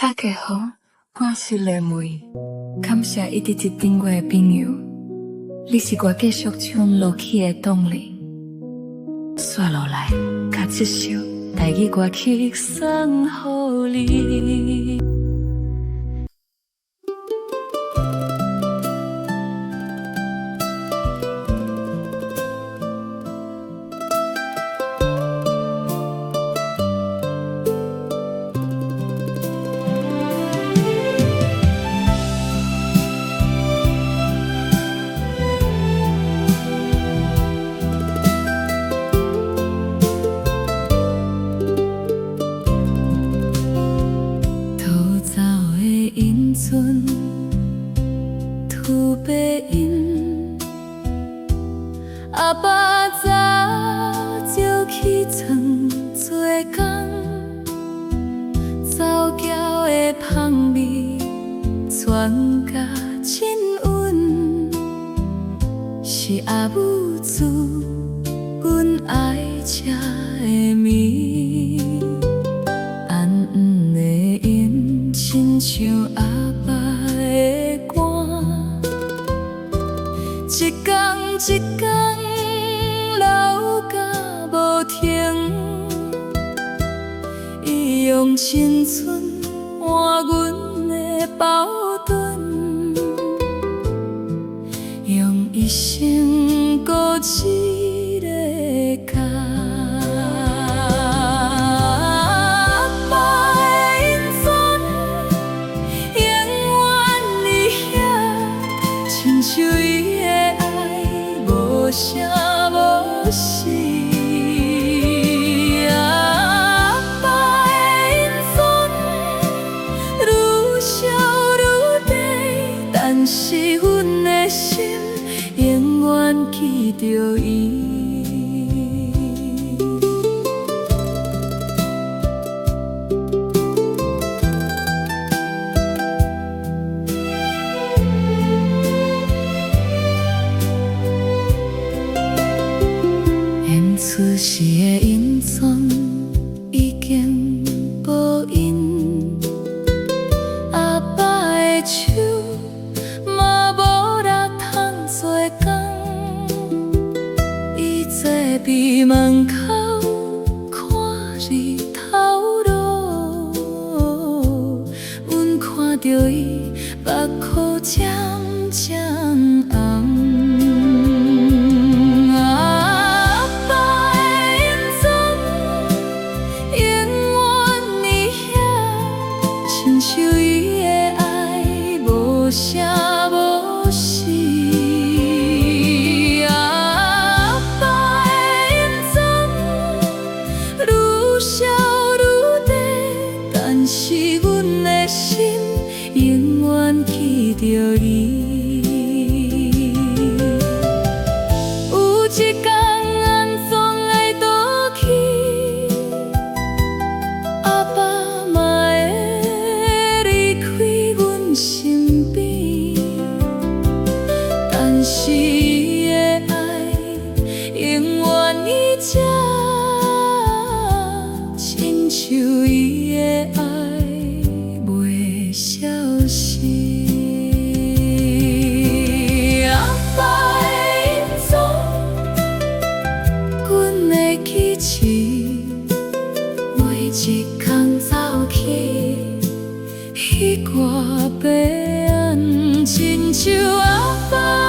大家好，我是雷梅，感谢一直接订我的朋友，你是我继续唱落去的动力。接落来，甲这首台语歌曲送予你。土白因，阿爸早就起床做工，走桥的香味传甲亲吻，是阿母煮阮爱吃的面，安黄的烟亲像阿爸的歌，一天一天流甲无停，伊用青春换阮的包盾，用一生顾一个家。像伊的爱无声无息，阿爸的因孙愈少愈短，但是阮的心永远记着伊。出世的因缘已经无因，阿爸的手嘛无力通做工，伊坐伫门口看日头落，阮看着伊目眶渐渐红。亲像伊的爱无声无息，阿爸的因缘愈少愈短，但是阮的心永远记着伊。有一天安怎会倒去，阿爸嘛身边，但是伊的爱永远依这，亲像伊的爱袂消失。阿爸的因缘，阮会记起，每一天走去。彼歌白暗，亲像阿爸。